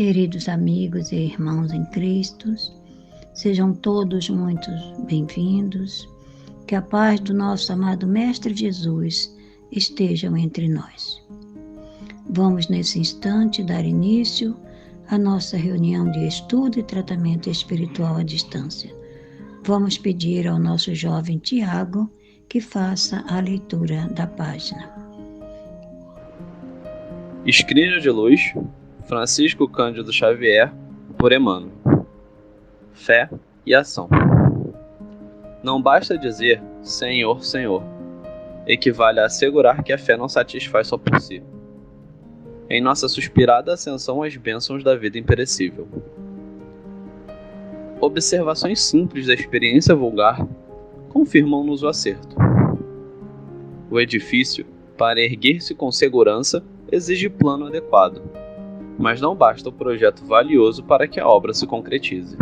Queridos amigos e irmãos em Cristo, sejam todos muito bem-vindos. Que a paz do nosso amado Mestre Jesus estejam entre nós. Vamos nesse instante dar início à nossa reunião de estudo e tratamento espiritual à distância. Vamos pedir ao nosso jovem Tiago que faça a leitura da página. Escrínio de Luz, Francisco Cândido Xavier, por Emmanuel. Fé e ação. Não basta dizer Senhor, Senhor. Equivale a assegurar que a fé não satisfaz só por si. Em nossa suspirada ascensão às bênçãos da vida imperecível. Observações simples da experiência vulgar confirmam-nos o acerto. O edifício, para erguer-se com segurança, exige plano adequado, mas não basta o projeto valioso para que a obra se concretize.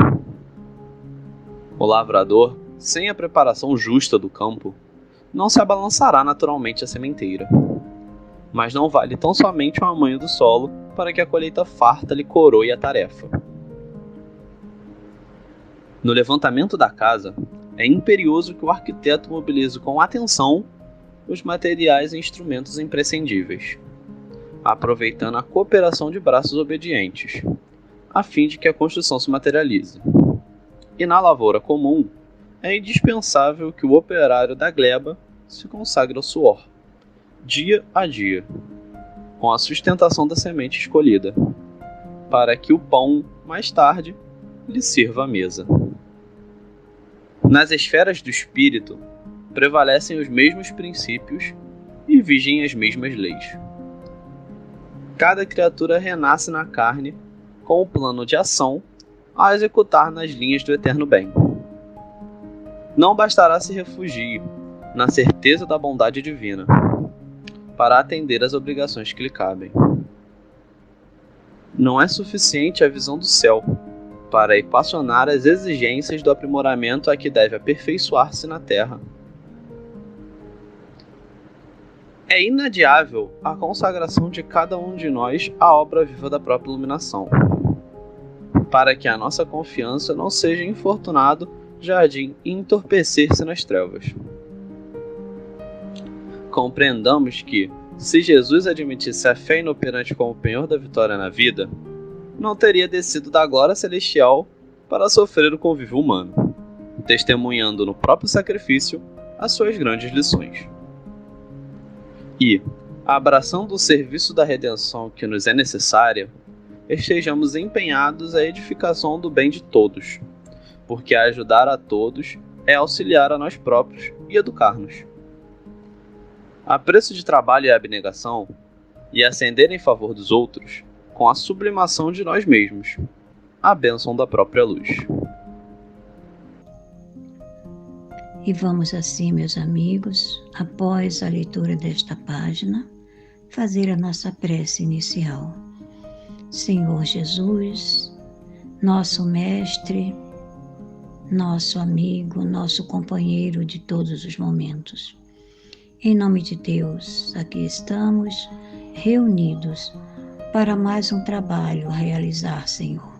O lavrador, sem a preparação justa do campo, não se abalançará naturalmente a sementeira. Mas não vale tão somente o amanho do solo para que a colheita farta lhe coroe a tarefa. No levantamento da casa, é imperioso que o arquiteto mobilize com atenção os materiais e instrumentos imprescindíveis, aproveitando a cooperação de braços obedientes, a fim de que a construção se materialize. E na lavoura comum, é indispensável que o operário da gleba se consagre ao suor, dia a dia, com a sustentação da semente escolhida, para que o pão, mais tarde, lhe sirva à mesa. Nas esferas do espírito, prevalecem os mesmos princípios e vigem as mesmas leis. Cada criatura renasce na carne com o plano de ação a executar nas linhas do eterno bem. Não bastará se refugie na certeza da bondade divina para atender às obrigações que lhe cabem. Não é suficiente a visão do céu para equacionar as exigências do aprimoramento a que deve aperfeiçoar-se na terra. É inadiável a consagração de cada um de nós à obra viva da própria iluminação, para que a nossa confiança não seja infortunado jardim e entorpecer-se nas trevas. Compreendamos que, se Jesus admitisse a fé inoperante como penhor da vitória na vida, não teria descido da glória celestial para sofrer o convívio humano, testemunhando no próprio sacrifício as suas grandes lições. E, abraçando o serviço da redenção que nos é necessária, estejamos empenhados à edificação do bem de todos, porque ajudar a todos é auxiliar a nós próprios e educar-nos. A preço de trabalho e abnegação, e ascender em favor dos outros, com a sublimação de nós mesmos, a bênção da própria luz. E vamos assim, meus amigos, após a leitura desta página, fazer a nossa prece inicial. Senhor Jesus, nosso Mestre, nosso amigo, nosso companheiro de todos os momentos. Em nome de Deus, aqui estamos reunidos para mais um trabalho a realizar, Senhor.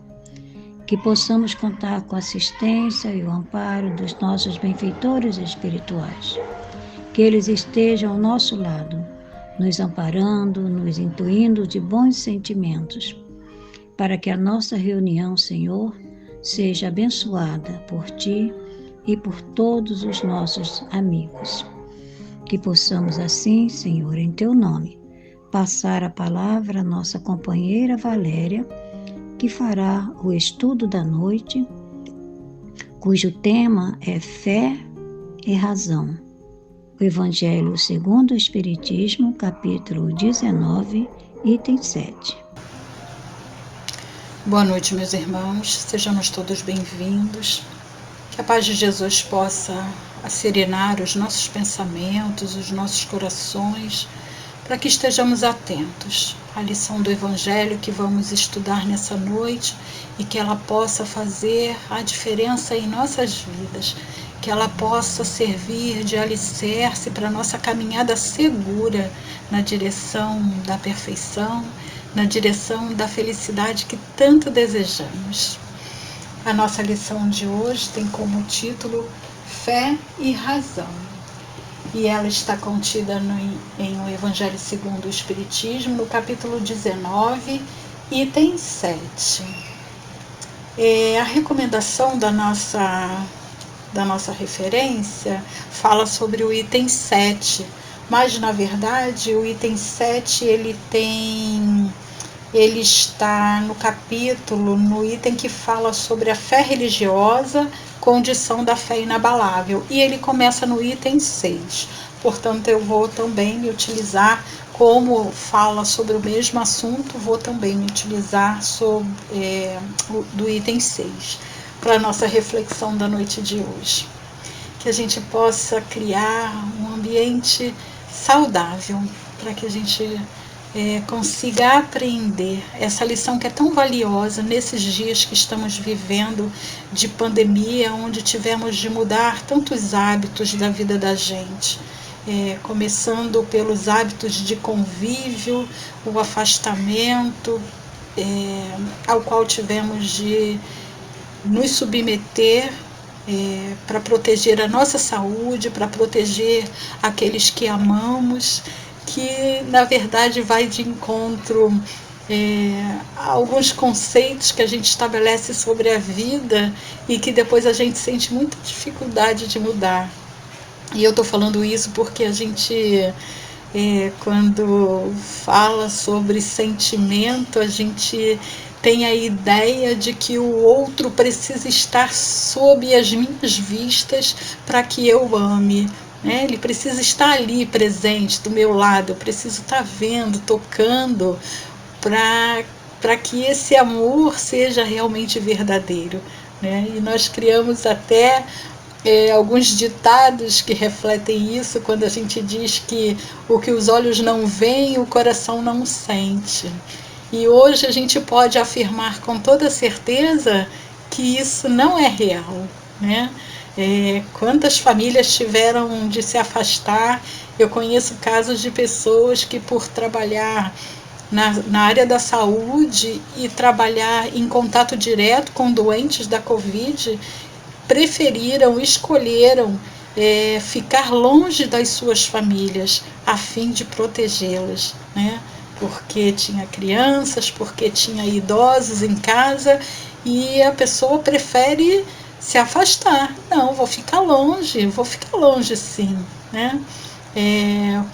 Que possamos contar com a assistência e o amparo dos nossos benfeitores espirituais. Que eles estejam ao nosso lado, nos amparando, nos intuindo de bons sentimentos, para que a nossa reunião, Senhor, seja abençoada por Ti e por todos os nossos amigos. Que possamos assim, Senhor, em Teu nome, passar a palavra à nossa companheira Valéria, que fará o estudo da noite, cujo tema é Fé e Razão. O Evangelho segundo o Espiritismo, capítulo 19, item 7. Boa noite, meus irmãos, sejamos todos bem-vindos. Que a paz de Jesus possa serenar os nossos pensamentos, os nossos corações, para que estejamos atentos à lição do Evangelho que vamos estudar nessa noite e que ela possa fazer a diferença em nossas vidas, que ela possa servir de alicerce para a nossa caminhada segura na direção da perfeição, na direção da felicidade que tanto desejamos. A nossa lição de hoje tem como título Fé e Razão, e ela está contida em O Evangelho segundo o Espiritismo, no capítulo 19, item 7. A recomendação da nossa referência fala sobre o item 7, mas na verdade o item 7 ele está no capítulo, no item que fala sobre a fé religiosa, condição da fé inabalável, e ele começa no item 6. Portanto, eu vou também me utilizar, como fala sobre o mesmo assunto, vou também me utilizar do item 6 para a nossa reflexão da noite de hoje. Que a gente possa criar um ambiente saudável, para que a gente consiga aprender essa lição que é tão valiosa nesses dias que estamos vivendo de pandemia, onde tivemos de mudar tantos hábitos da vida da gente, começando pelos hábitos de convívio, o afastamento, ao qual tivemos de nos submeter para proteger a nossa saúde, para proteger aqueles que amamos, que na verdade vai de encontro a alguns conceitos que a gente estabelece sobre a vida e que depois a gente sente muita dificuldade de mudar. E eu estou falando isso porque a gente, quando fala sobre sentimento, a gente tem a ideia de que o outro precisa estar sob as minhas vistas para que eu ame. Ele precisa estar ali presente do meu lado, eu preciso estar vendo, tocando, para que esse amor seja realmente verdadeiro. E nós criamos até alguns ditados que refletem isso, quando a gente diz que o que os olhos não veem, o coração não sente. E hoje a gente pode afirmar com toda certeza que isso não é real, quantas famílias tiveram de se afastar? Eu conheço casos de pessoas que, por trabalhar na área da saúde e trabalhar em contato direto com doentes da Covid, escolheram ficar longe das suas famílias a fim de protegê-las, porque tinha crianças, porque tinha idosos em casa, e a pessoa prefere se afastar. Não, vou ficar longe sim,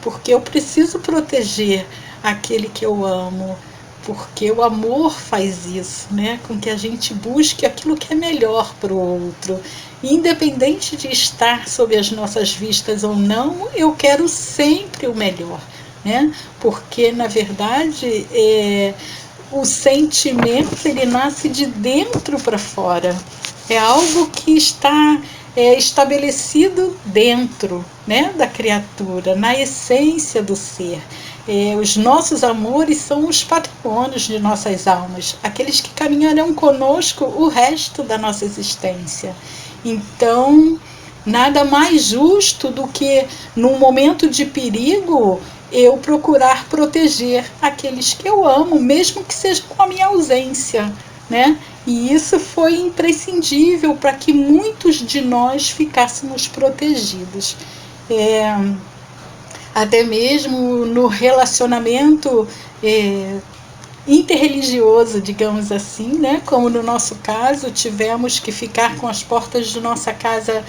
porque eu preciso proteger aquele que eu amo, porque o amor faz isso, com que a gente busque aquilo que é melhor para o outro. Independente de estar sob as nossas vistas ou não, eu quero sempre o melhor, porque na verdade o sentimento ele nasce de dentro para fora, é algo que está estabelecido dentro da criatura, na essência do ser. Os nossos amores são os patrimônios de nossas almas, aqueles que caminharão conosco o resto da nossa existência. Então, nada mais justo do que, num momento de perigo, eu procurar proteger aqueles que eu amo, mesmo que seja com a minha ausência, E isso foi imprescindível para que muitos de nós ficássemos protegidos. Até mesmo no relacionamento interreligioso, digamos assim, como no nosso caso, tivemos que ficar com as portas de nossa casa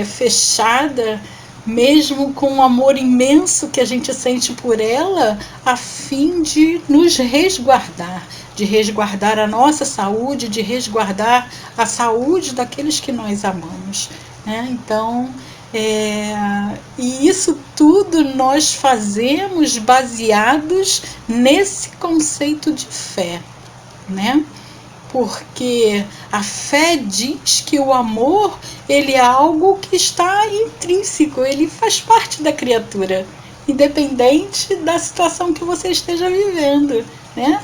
fechada, mesmo com o amor imenso que a gente sente por ela, a fim de nos resguardar, de resguardar a nossa saúde, de resguardar a saúde daqueles que nós amamos. Então, e isso tudo nós fazemos baseados nesse conceito de fé, Porque a fé diz que o amor ele é algo que está intrínseco, ele faz parte da criatura, independente da situação que você esteja vivendo,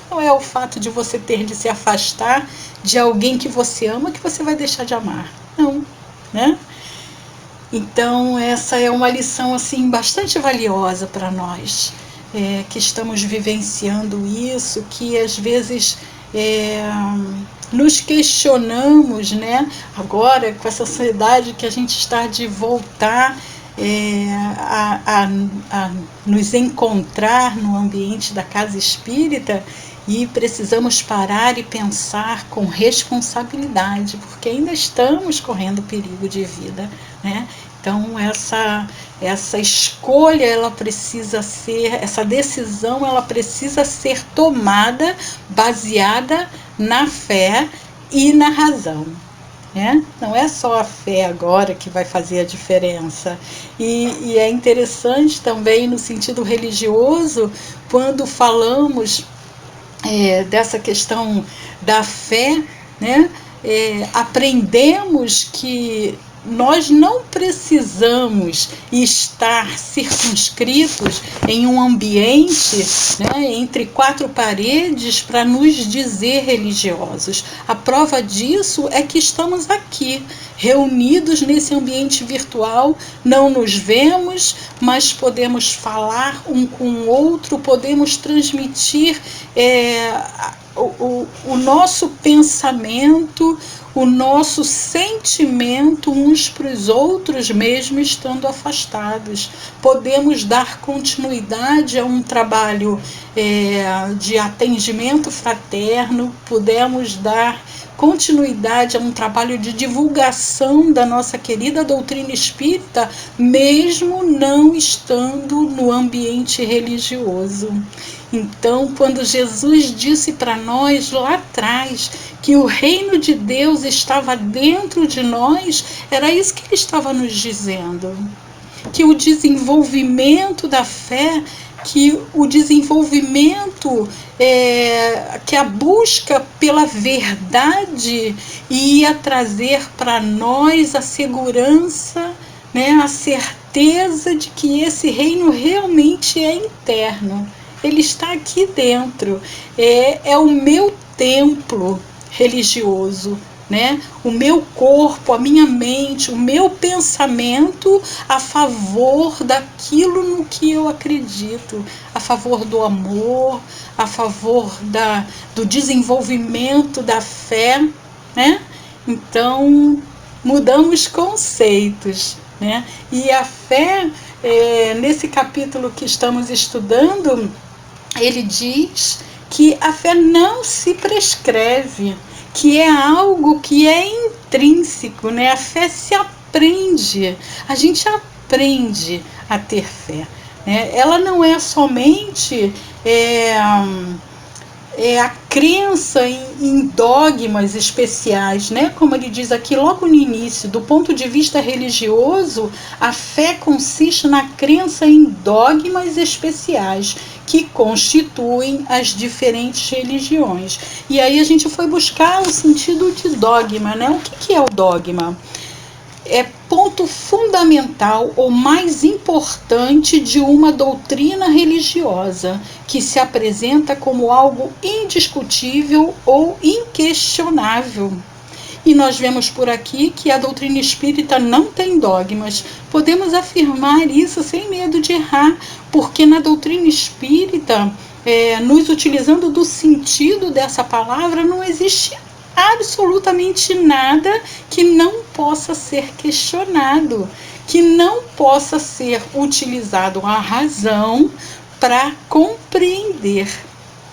Não é o fato de você ter de se afastar de alguém que você ama que você vai deixar de amar, não, Então essa é uma lição assim bastante valiosa para nós, que estamos vivenciando isso, que às vezes nos questionamos, né? Agora, com essa ansiedade que a gente está de voltar a nos encontrar no ambiente da casa espírita, e precisamos parar e pensar com responsabilidade, porque ainda estamos correndo perigo de vida, né? Então essa escolha, ela precisa ser, essa decisão, ela precisa ser tomada baseada na fé e na razão. Não é só a fé agora que vai fazer a diferença. E é interessante também no sentido religioso, quando falamos dessa questão da fé, né? Aprendemos que nós não precisamos estar circunscritos em um ambiente, né, entre quatro paredes para nos dizer religiosos. A prova disso é que estamos aqui, reunidos nesse ambiente virtual, não nos vemos, mas podemos falar um com o outro, podemos transmitir o nosso pensamento, o nosso sentimento uns para os outros, mesmo estando afastados. Podemos dar continuidade a um trabalho de atendimento fraterno, podemos dar continuidade a um trabalho de divulgação da nossa querida doutrina espírita, mesmo não estando no ambiente religioso. Então, quando Jesus disse para nós lá atrás que o reino de Deus estava dentro de nós, era isso que ele estava nos dizendo. Que o desenvolvimento da fé, que o desenvolvimento, que a busca pela verdade ia trazer para nós a segurança, né, a certeza de que esse reino realmente é interno. Ele está aqui dentro, é o meu templo religioso, né? O meu corpo, a minha mente, o meu pensamento a favor daquilo no que eu acredito, a favor do amor, a favor do desenvolvimento da fé, né? Então, mudamos conceitos, né? E a fé, nesse capítulo que estamos estudando, ele diz que a fé não se prescreve, que é algo que é intrínseco, né? A fé se aprende, a gente aprende a ter fé, né? Ela não é somente a crença em dogmas especiais, né? Como ele diz aqui logo no início, do ponto de vista religioso, a fé consiste na crença em dogmas especiais que constituem as diferentes religiões. E aí a gente foi buscar o sentido de dogma, né? O que é o dogma? É ponto fundamental ou mais importante de uma doutrina religiosa, que se apresenta como algo indiscutível ou inquestionável. E nós vemos por aqui que a doutrina espírita não tem dogmas. Podemos afirmar isso sem medo de errar, porque na doutrina espírita, nos utilizando do sentido dessa palavra, não existe absolutamente nada que não possa ser questionado, que não possa ser utilizado a razão para compreender,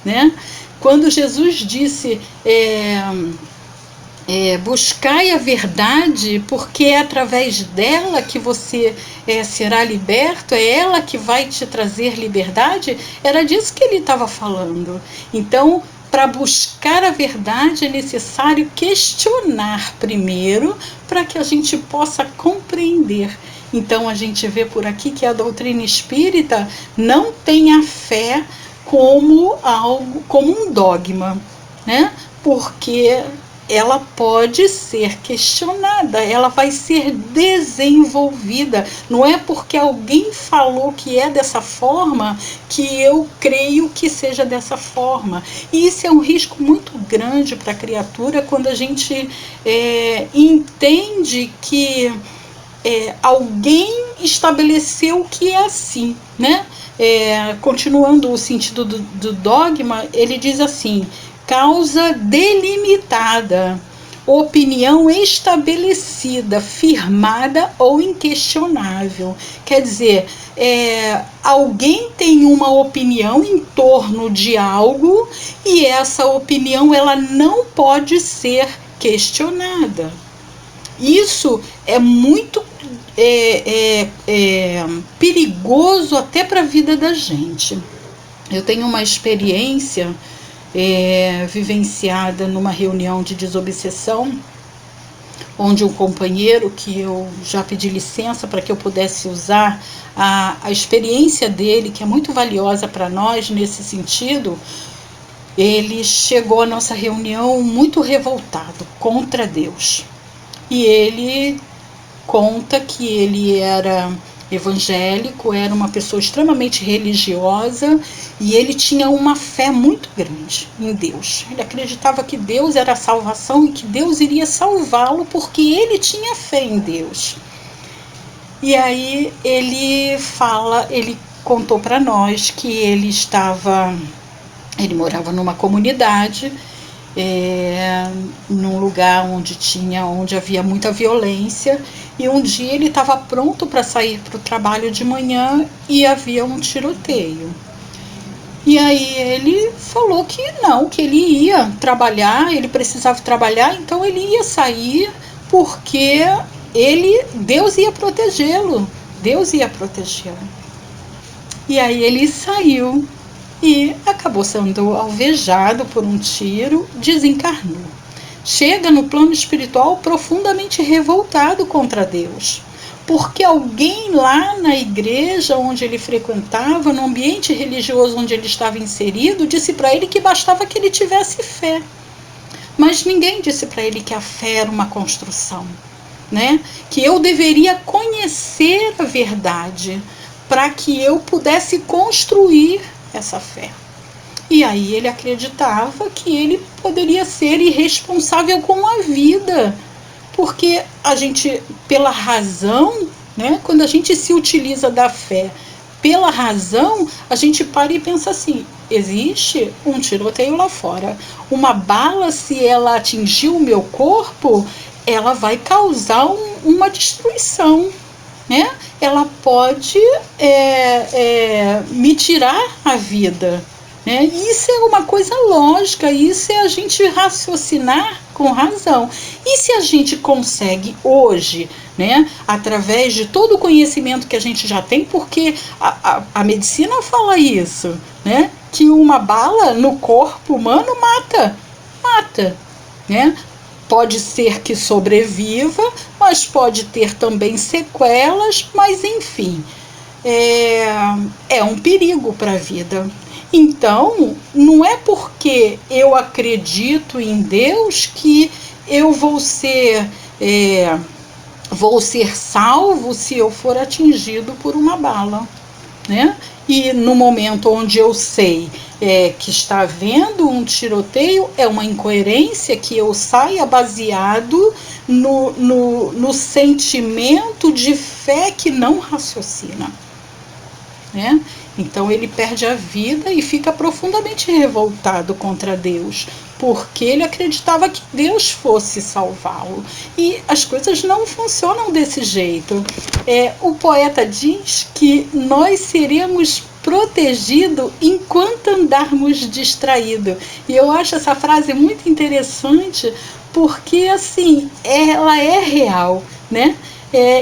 né? Quando Jesus disse buscai a verdade, porque é através dela que você será liberto, é ela que vai te trazer liberdade, era disso que ele estava falando. Então, para buscar a verdade é necessário questionar primeiro, para que a gente possa compreender. Então a gente vê por aqui que a doutrina espírita não tem a fé como algo, como um dogma, né? Porque ela pode ser questionada, ela vai ser desenvolvida. Não é porque alguém falou que é dessa forma que eu creio que seja dessa forma. E isso é um risco muito grande para a criatura quando a gente entende que alguém estabeleceu que é assim, né? continuando o sentido do dogma, ele diz assim: causa delimitada, opinião estabelecida, firmada ou inquestionável. Quer dizer, alguém tem uma opinião em torno de algo e essa opinião ela não pode ser questionada. Isso é muito perigoso até para a vida da gente. Eu tenho uma experiência vivenciada numa reunião de desobsessão, onde um companheiro, que eu já pedi licença para que eu pudesse usar a experiência dele, que é muito valiosa para nós nesse sentido, ele chegou à nossa reunião muito revoltado contra Deus. E ele conta que ele era evangélico, era uma pessoa extremamente religiosa e ele tinha uma fé muito grande em Deus. Ele acreditava que Deus era a salvação e que Deus iria salvá-lo porque ele tinha fé em Deus. E aí ele contou para nós que ele morava numa comunidade, num lugar onde havia muita violência, e um dia ele estava pronto para sair para o trabalho de manhã e havia um tiroteio. E aí ele falou que não, que ele ia trabalhar, ele precisava trabalhar, então ele ia sair porque Deus ia protegê-lo. E aí ele saiu e acabou sendo alvejado por um tiro, desencarnou. Chega no plano espiritual profundamente revoltado contra Deus, porque alguém lá na igreja onde ele frequentava, no ambiente religioso onde ele estava inserido, disse para ele que bastava que ele tivesse fé. Mas ninguém disse para ele que a fé era uma construção, né? Que eu deveria conhecer a verdade para que eu pudesse construir essa fé. E aí ele acreditava que ele poderia ser irresponsável com a vida, porque a gente, pela razão, né, quando a gente se utiliza da fé pela razão, a gente para e pensa assim: existe um tiroteio lá fora, uma bala, se ela atingir o meu corpo, ela vai causar uma destruição, né? Ela pode me tirar a vida, né? Isso é uma coisa lógica, isso é a gente raciocinar com razão. E se a gente consegue hoje, né, através de todo o conhecimento que a gente já tem, porque a medicina fala isso, né, que uma bala no corpo humano mata, né? Pode ser que sobreviva, mas pode ter também sequelas, mas enfim, é um perigo para a vida. Então, não é porque eu acredito em Deus que eu vou ser salvo se eu for atingido por uma bala, né? E no momento onde eu sei que está havendo um tiroteio, é uma incoerência que eu saia baseado no sentimento de fé que não raciocina, né? Então ele perde a vida e fica profundamente revoltado contra Deus, porque ele acreditava que Deus fosse salvá-lo. E as coisas não funcionam desse jeito. O poeta diz que nós seremos protegidos enquanto andarmos distraídos. E eu acho essa frase muito interessante, porque assim, ela é real, né?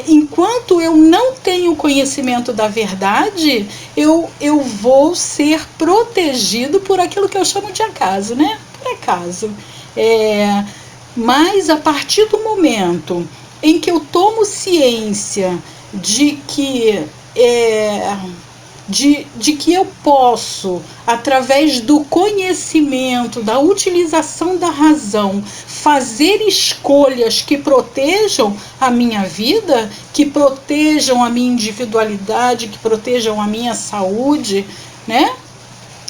Enquanto eu não tenho conhecimento da verdade, eu vou ser protegido por aquilo que eu chamo de acaso, né? Por acaso. Mas a partir do momento em que eu tomo ciência de que eu posso, através do conhecimento, da utilização da razão, fazer escolhas que protejam a minha vida, que protejam a minha individualidade, que protejam a minha saúde, né?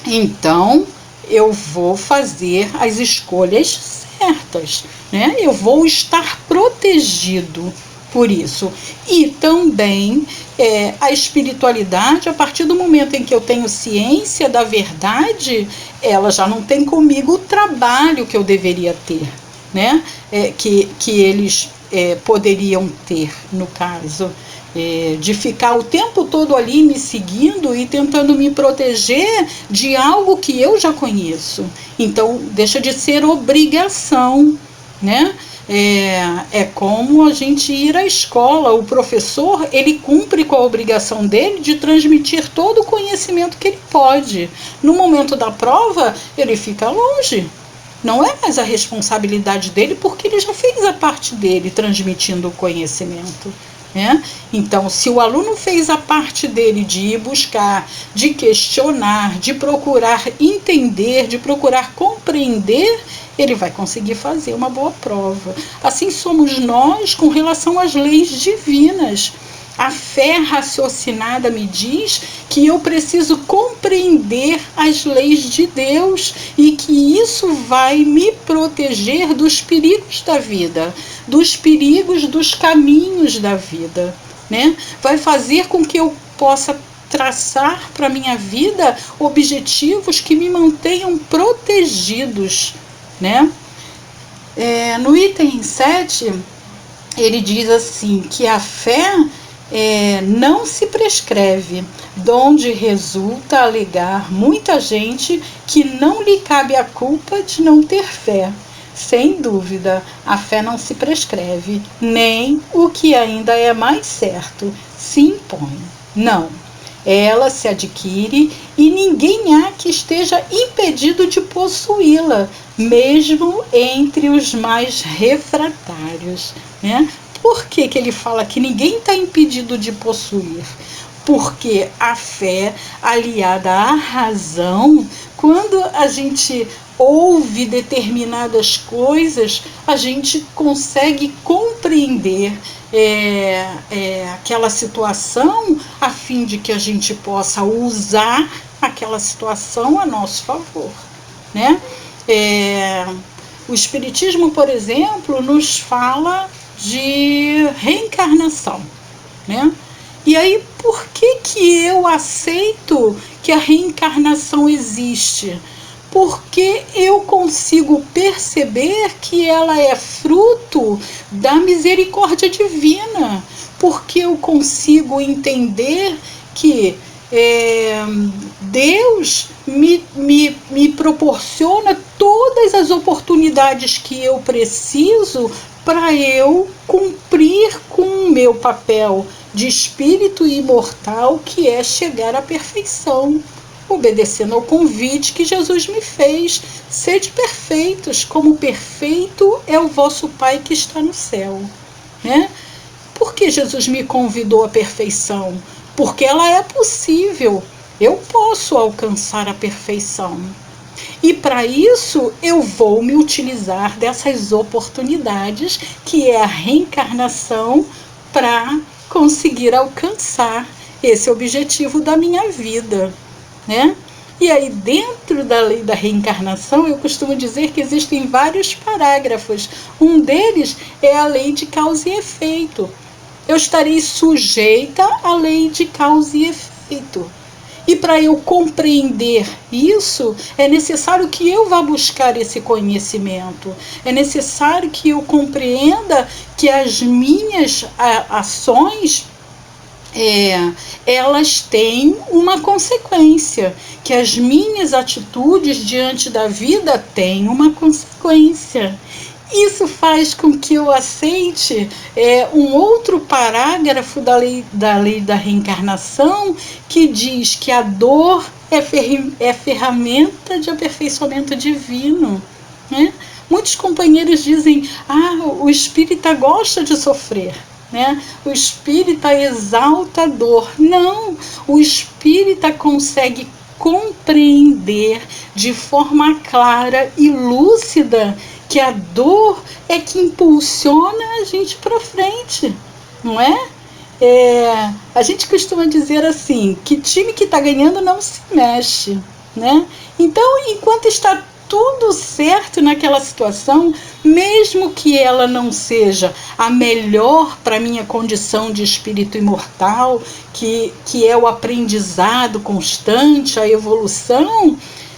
Então, eu vou fazer as escolhas certas, né? Eu vou estar protegido, por isso. E também a espiritualidade, a partir do momento em que eu tenho ciência da verdade, ela já não tem comigo o trabalho que eu deveria ter, né? Que eles poderiam ter, no caso, de ficar o tempo todo ali me seguindo e tentando me proteger de algo que eu já conheço. Então, deixa de ser obrigação, né? É como a gente ir à escola. O professor, ele cumpre com a obrigação dele de transmitir todo o conhecimento que ele pode. No momento da prova, ele fica longe. Não é mais a responsabilidade dele, porque ele já fez a parte dele transmitindo o conhecimento, né? Então, se o aluno fez a parte dele de ir buscar, de questionar, de procurar entender, de procurar compreender, ele vai conseguir fazer uma boa prova. Assim somos nós com relação às leis divinas. A fé raciocinada me diz que eu preciso compreender as leis de Deus e que isso vai me proteger dos perigos da vida, dos perigos dos caminhos da vida, né? Vai fazer com que eu possa traçar para a minha vida objetivos que me mantenham protegidos, né? No item 7, ele diz assim, que a fé não se prescreve, donde resulta alegar muita gente que não lhe cabe a culpa de não ter fé. Sem dúvida, a fé não se prescreve, nem, o que ainda é mais certo, se impõe. Não, ela se adquire e ninguém há que esteja impedido de possuí-la, mesmo entre os mais refratários, né? Por que ele fala que ninguém está impedido de possuir? Porque a fé aliada à razão, quando a gente ouve determinadas coisas, a gente consegue compreender aquela situação a fim de que a gente possa usar aquela situação a nosso favor, né? O Espiritismo, por exemplo, nos fala de reencarnação, né? E aí, por que eu aceito que a reencarnação existe? Porque eu consigo perceber que ela é fruto da misericórdia divina, porque eu consigo entender que Deus me proporciona todas as oportunidades que eu preciso para eu cumprir com o meu papel de espírito imortal, que é chegar à perfeição, obedecendo ao convite que Jesus me fez: sede perfeitos, como perfeito é o vosso Pai que está no céu, né? Por que Jesus me convidou à perfeição? Porque ela é possível, eu posso alcançar a perfeição. E para isso eu vou me utilizar dessas oportunidades, que é a reencarnação, para conseguir alcançar esse objetivo da minha vida, né? E aí, dentro da lei da reencarnação, eu costumo dizer que existem vários parágrafos. Um deles é a lei de causa e efeito. Eu estarei sujeita à lei de causa e efeito. E para eu compreender isso, é necessário que eu vá buscar esse conhecimento. É necessário que eu compreenda que as minhas ações, elas têm uma consequência. Que as minhas atitudes diante da vida têm uma consequência. Isso faz com que eu aceite um outro parágrafo da lei da reencarnação, que diz que a dor é ferramenta de aperfeiçoamento divino, né? Muitos companheiros dizem: o espírita gosta de sofrer, né? O espírita exalta a dor. Não, o espírita consegue compreender de forma clara e lúcida que a dor é que impulsiona a gente para frente, não é? A gente costuma dizer assim, que time que está ganhando não se mexe, né? Então, enquanto está tudo certo naquela situação, mesmo que ela não seja a melhor para a minha condição de espírito imortal, que é o aprendizado constante, a evolução,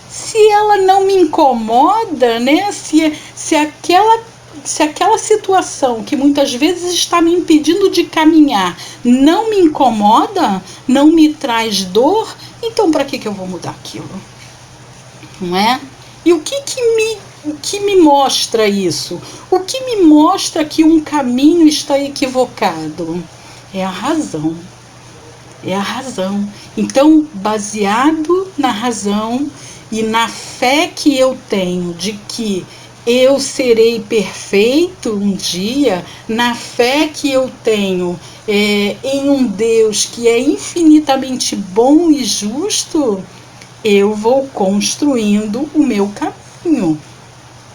se ela não me incomoda, né? Se aquela situação que muitas vezes está me impedindo de caminhar não me incomoda, não me traz dor, então para que eu vou mudar aquilo? Não é? E o que me mostra isso? O que me mostra que um caminho está equivocado? É a razão. É a razão. Então, baseado na razão e na fé que eu tenho de que eu serei perfeito um dia, na fé que eu tenho em um Deus que é infinitamente bom e justo, eu vou construindo o meu caminho,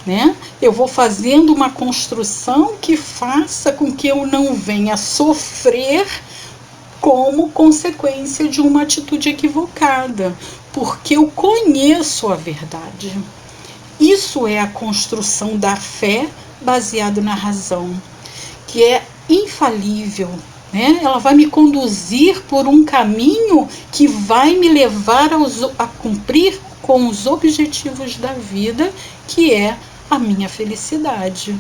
né? Eu vou fazendo uma construção que faça com que eu não venha sofrer como consequência de uma atitude equivocada, porque eu conheço a verdade. Isso é a construção da fé baseada na razão, que é infalível, né? Ela vai me conduzir por um caminho que vai me levar a cumprir com os objetivos da vida, que é a minha felicidade.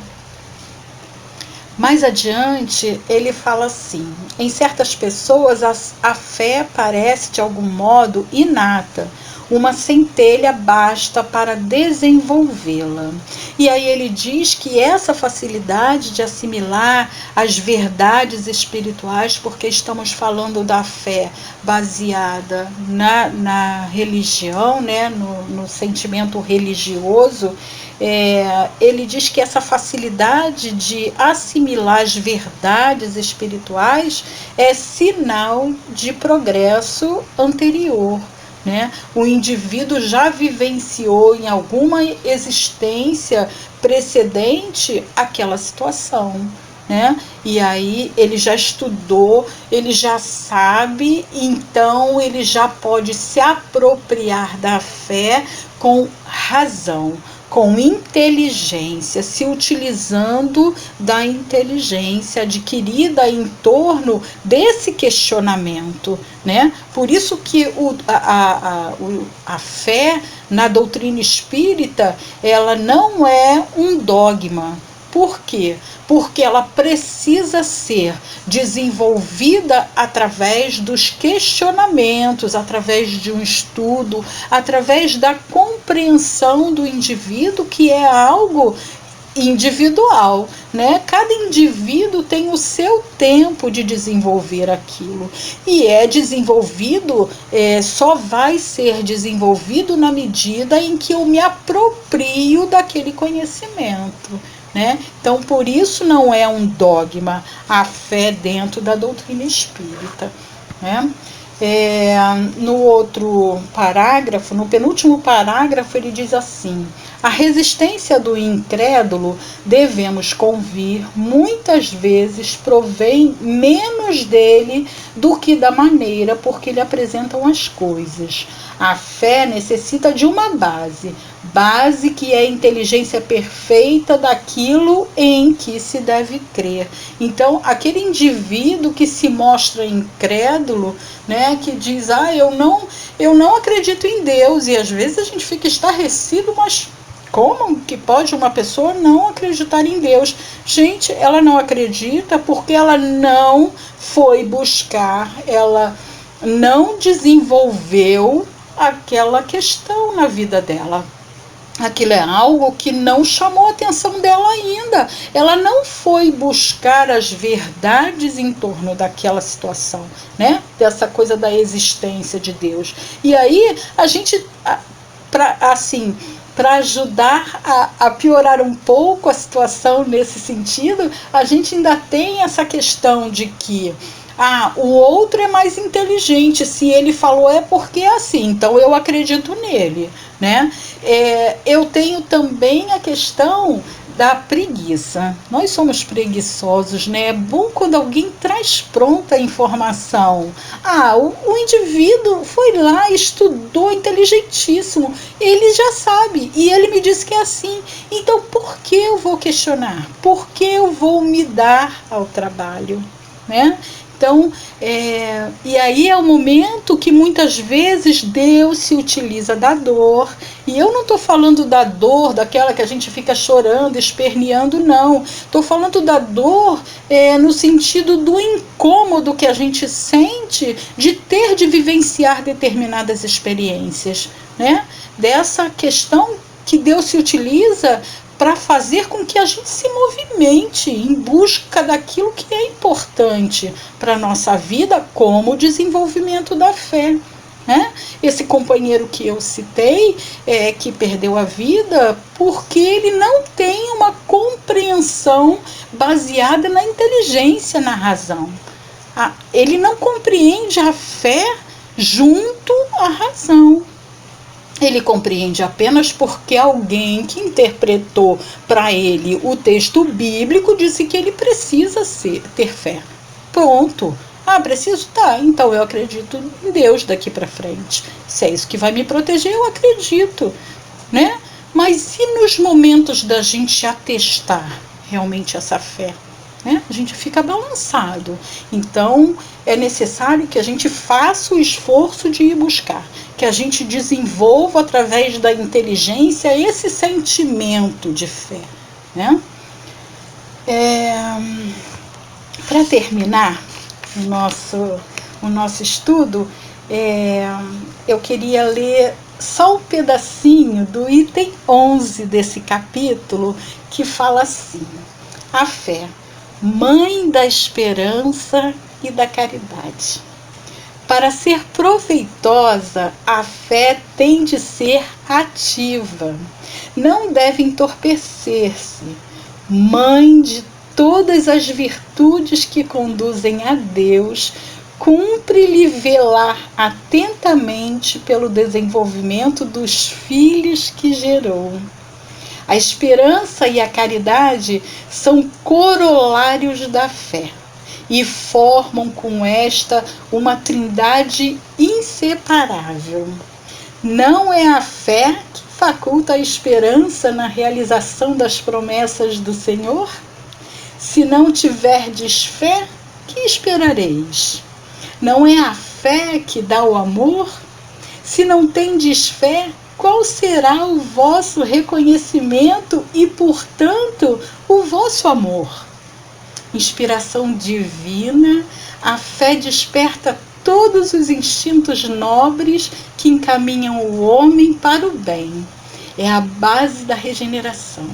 Mais adiante, ele fala assim: em certas pessoas a fé parece de algum modo inata, uma centelha basta para desenvolvê-la. E aí ele diz que essa facilidade de assimilar as verdades espirituais, porque estamos falando da fé baseada na religião, né, no sentimento religioso, ele diz que essa facilidade de assimilar as verdades espirituais é sinal de progresso anterior. Né? O indivíduo já vivenciou em alguma existência precedente aquela situação, né? E aí ele já estudou, ele já sabe, então ele já pode se apropriar da fé com razão, com inteligência, se utilizando da inteligência adquirida em torno desse questionamento, né? Por isso que a fé na doutrina espírita, ela não é um dogma. Por quê? Porque ela precisa ser desenvolvida através dos questionamentos, através de um estudo, através da compreensão do indivíduo, que é algo individual, né? Cada indivíduo tem o seu tempo de desenvolver aquilo, e é desenvolvido, só vai ser desenvolvido na medida em que eu me aproprio daquele conhecimento, né? Então, por isso não é um dogma a fé dentro da doutrina espírita, né? No outro parágrafo, no penúltimo parágrafo, ele diz assim: a resistência do incrédulo, devemos convir, muitas vezes provém menos dele do que da maneira por que lhe apresentam as coisas. A fé necessita de uma base que é a inteligência perfeita daquilo em que se deve crer. Então, aquele indivíduo que se mostra incrédulo, né, que diz, eu não acredito em Deus, e às vezes a gente fica estarrecido, mas como que pode uma pessoa não acreditar em Deus? Gente, ela não acredita porque ela não foi buscar, ela não desenvolveu aquela questão na vida dela. Aquilo é algo que não chamou a atenção dela ainda. Ela não foi buscar as verdades em torno daquela situação, né? Dessa coisa da existência de Deus. E aí, a gente, para ajudar a piorar um pouco a situação nesse sentido, a gente ainda tem essa questão de que o outro é mais inteligente, se ele falou é porque é assim, então eu acredito nele, né? Eu tenho também a questão da preguiça. Nós somos preguiçosos, né? É bom quando alguém traz pronta a informação. O indivíduo foi lá, estudou, inteligentíssimo, ele já sabe, e ele me disse que é assim. Então, por que eu vou questionar? Por que eu vou me dar ao trabalho, né? Então, e aí é o momento que muitas vezes Deus se utiliza da dor. E eu não estou falando da dor, daquela que a gente fica chorando, esperneando, não. Estou falando da dor no sentido do incômodo que a gente sente de ter de vivenciar determinadas experiências, né? Dessa questão que Deus se utiliza para fazer com que a gente se movimente em busca daquilo que é importante para a nossa vida, como o desenvolvimento da fé, né? Esse companheiro que eu citei, que perdeu a vida porque ele não tem uma compreensão baseada na inteligência, na razão. Ele não compreende a fé junto à razão. Ele compreende apenas porque alguém que interpretou para ele o texto bíblico disse que ele precisa ter fé. Pronto. Preciso? Tá, então eu acredito em Deus daqui para frente. Se é isso que vai me proteger, eu acredito, né? Mas e nos momentos da gente atestar realmente essa fé? Né? A gente fica balançado. Então, é necessário que a gente faça o esforço de ir buscar, que a gente desenvolva através da inteligência esse sentimento de fé, né? Para terminar o nosso estudo, eu queria ler só um pedacinho do item 11 desse capítulo, que fala assim: a fé, mãe da esperança e da caridade. Para ser proveitosa, a fé tem de ser ativa, não deve entorpecer-se. Mãe de todas as virtudes que conduzem a Deus, cumpre-lhe velar atentamente pelo desenvolvimento dos filhos que gerou. A esperança e a caridade são corolários da fé e formam com esta uma trindade inseparável. Não é a fé que faculta a esperança na realização das promessas do Senhor? Se não tiverdes fé, que esperareis? Não é a fé que dá o amor? Se não tendes fé, qual será o vosso reconhecimento e, portanto, o vosso amor? Inspiração divina, a fé desperta todos os instintos nobres que encaminham o homem para o bem. É a base da regeneração.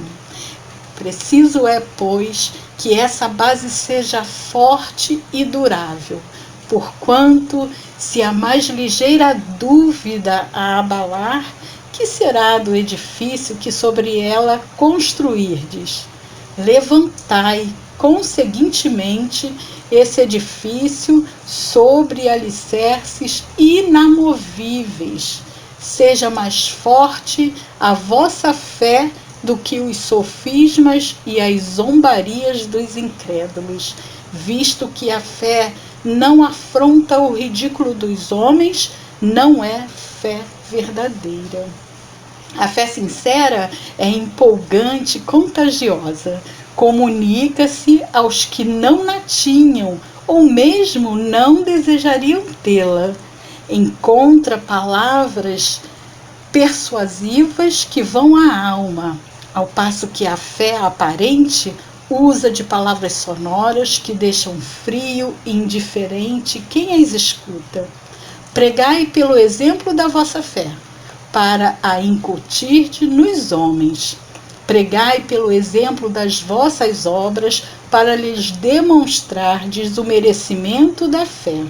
Preciso é, pois, que essa base seja forte e durável, porquanto, se a mais ligeira dúvida a abalar, que será do edifício que sobre ela construirdes? Levantai, conseguintemente, esse edifício sobre alicerces inamovíveis. Seja mais forte a vossa fé do que os sofismas e as zombarias dos incrédulos, visto que a fé não afronta o ridículo dos homens, não é fé verdadeira. A fé sincera é empolgante, contagiosa, comunica-se aos que não a tinham ou mesmo não desejariam tê-la. Encontra palavras persuasivas que vão à alma, ao passo que a fé aparente usa de palavras sonoras que deixam frio e indiferente quem as escuta. Pregai pelo exemplo da vossa fé, para a incutir nos homens. Pregai pelo exemplo das vossas obras, para lhes demonstrardes o merecimento da fé.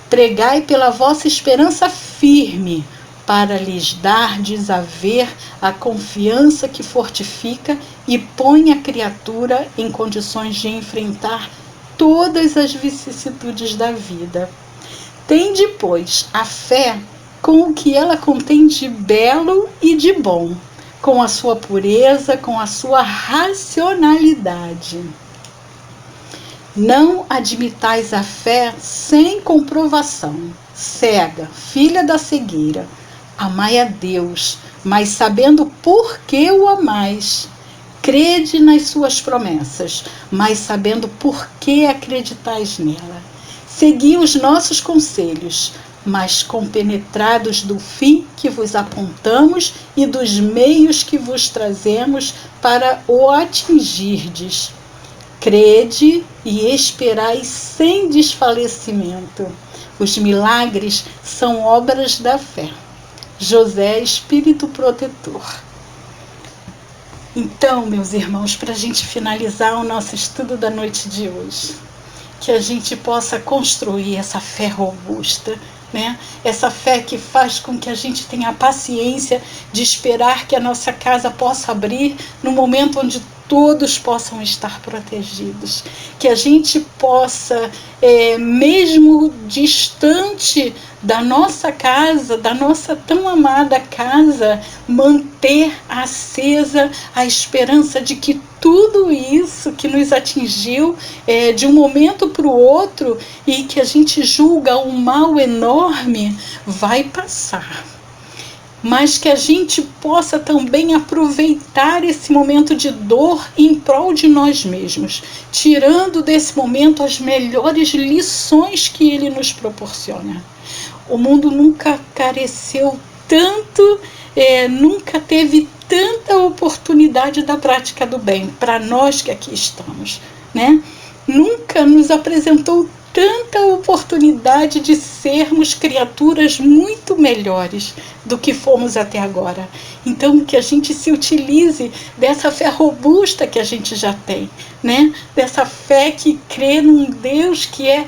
Pregai pela vossa esperança firme, para lhes dardes a ver a confiança que fortifica e põe a criatura em condições de enfrentar todas as vicissitudes da vida. Tende, pois, a fé com o que ela contém de belo e de bom, com a sua pureza, com a sua racionalidade. Não admitais a fé sem comprovação, cega, filha da cegueira. Amai a Deus, mas sabendo por que o amais. Crede nas suas promessas, mas sabendo por que acreditais nela. Segui os nossos conselhos, mas compenetrados do fim que vos apontamos e dos meios que vos trazemos para o atingirdes. Crede e esperai sem desfalecimento. Os milagres são obras da fé. José, Espírito Protetor. Então, meus irmãos, para a gente finalizar o nosso estudo da noite de hoje, que a gente possa construir essa fé robusta, né? Essa fé que faz com que a gente tenha a paciência de esperar que a nossa casa possa abrir no momento onde todos possam estar protegidos, que a gente possa, mesmo distante da nossa casa, da nossa tão amada casa, manter acesa a esperança de que tudo isso que nos atingiu de um momento para o outro e que a gente julga um mal enorme, vai passar. Mas que a gente possa também aproveitar esse momento de dor em prol de nós mesmos, tirando desse momento as melhores lições que ele nos proporciona. O mundo nunca careceu tanto, nunca teve tanta oportunidade da prática do bem, para nós que aqui estamos, né? Nunca nos apresentou tanta oportunidade de sermos criaturas muito melhores do que fomos até agora. Então, que a gente se utilize dessa fé robusta que a gente já tem, né? Dessa fé que crê num Deus que é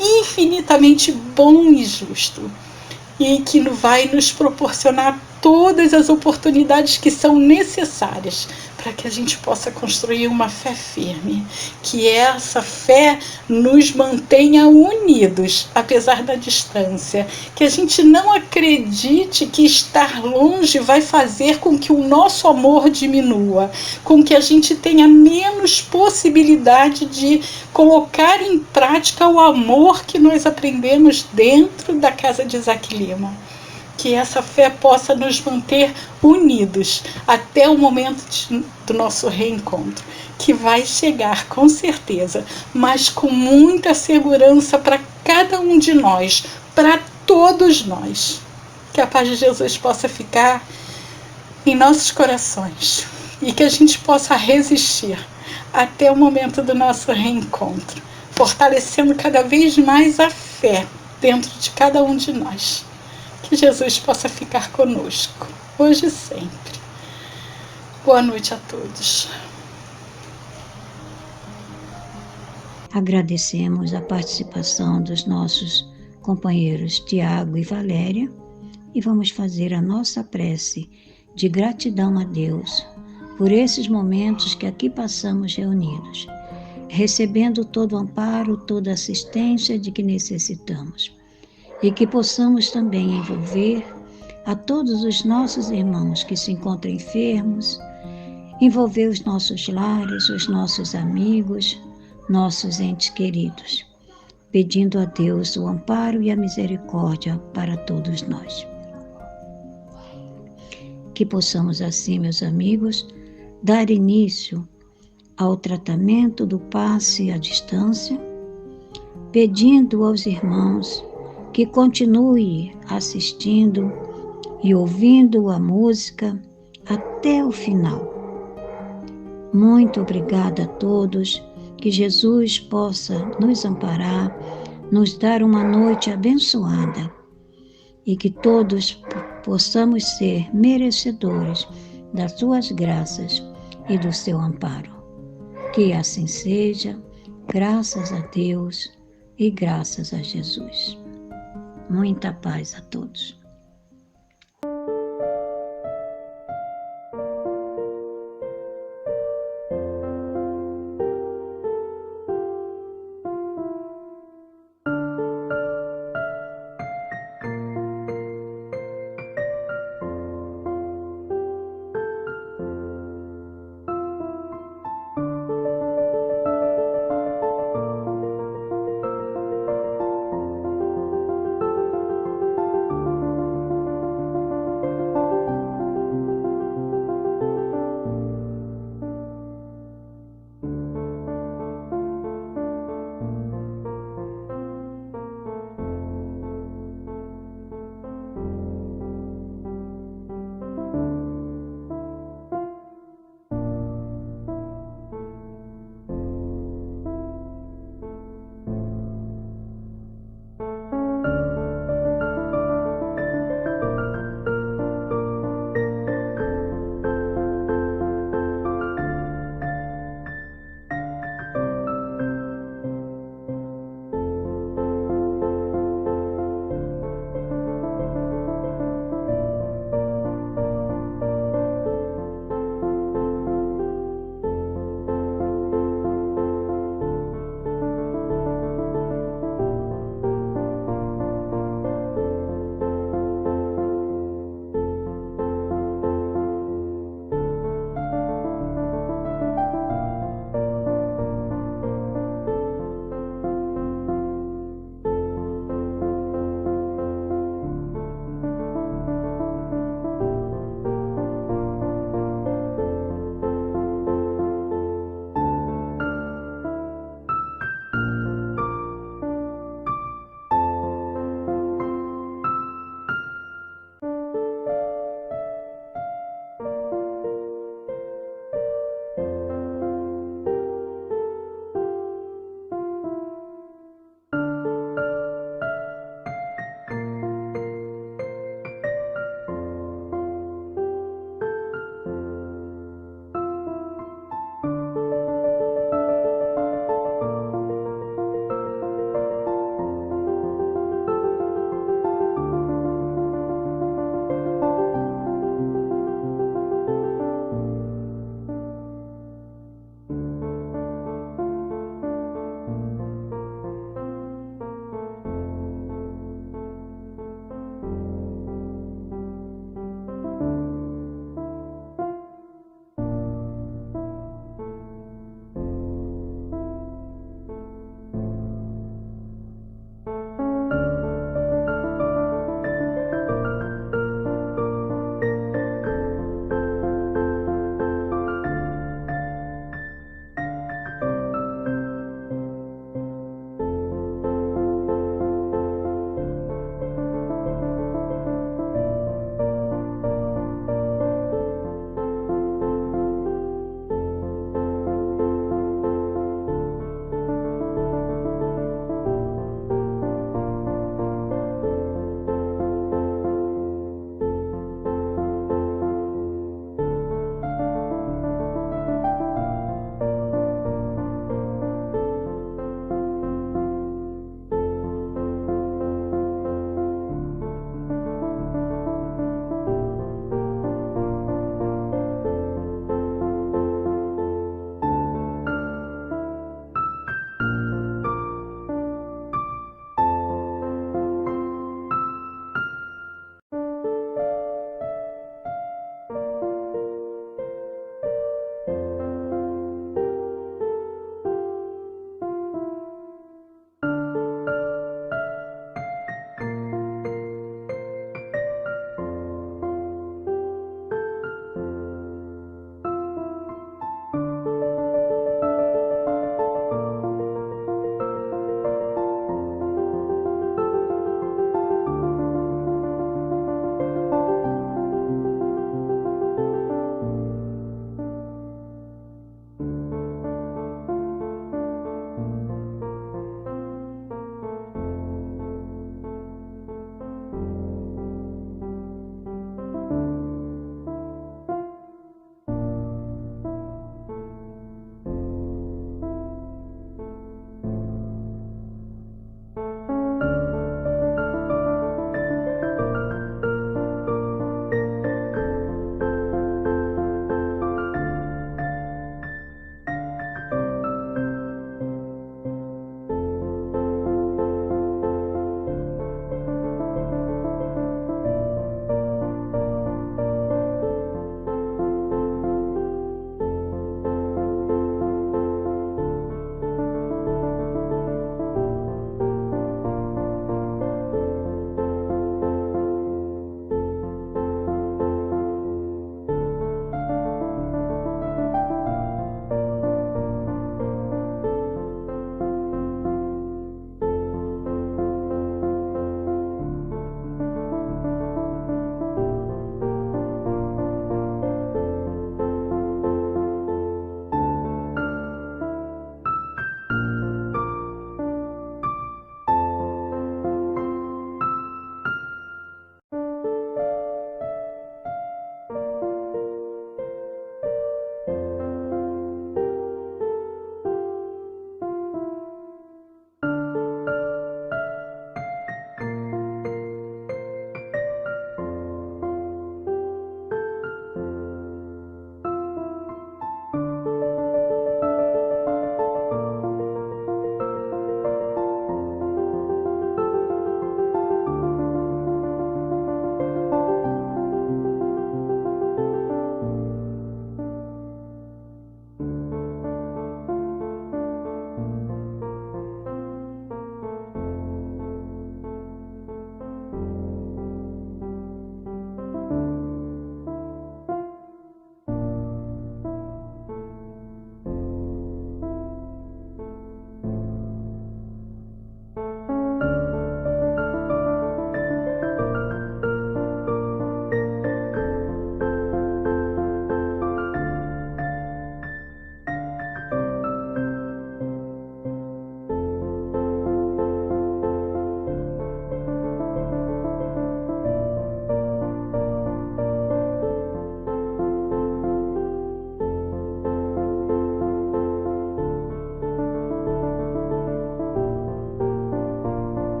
infinitamente bom e justo e que vai nos proporcionar todas as oportunidades que são necessárias para que a gente possa construir uma fé firme, que essa fé nos mantenha unidos, apesar da distância, que a gente não acredite que estar longe vai fazer com que o nosso amor diminua, com que a gente tenha menos possibilidade de colocar em prática o amor que nós aprendemos dentro da casa de Isaac Lima. Que essa fé possa nos manter unidos até o momento do nosso reencontro, que vai chegar com certeza, mas com muita segurança para cada um de nós, para todos nós. Que a paz de Jesus possa ficar em nossos corações e que a gente possa resistir até o momento do nosso reencontro, fortalecendo cada vez mais a fé dentro de cada um de nós. Que Jesus possa ficar conosco, hoje e sempre. Boa noite a todos. Agradecemos a participação dos nossos companheiros Tiago e Valéria e vamos fazer a nossa prece de gratidão a Deus por esses momentos que aqui passamos reunidos, recebendo todo o amparo, toda a assistência de que necessitamos. E que possamos também envolver a todos os nossos irmãos que se encontram enfermos, envolver os nossos lares, os nossos amigos, nossos entes queridos, pedindo a Deus o amparo e a misericórdia para todos nós. Que possamos assim, meus amigos, dar início ao tratamento do passe à distância, pedindo aos irmãos que continue assistindo e ouvindo a música até o final. Muito obrigada a todos, que Jesus possa nos amparar, nos dar uma noite abençoada e que todos possamos ser merecedores das suas graças e do seu amparo. Que assim seja, graças a Deus e graças a Jesus. Muita paz a todos.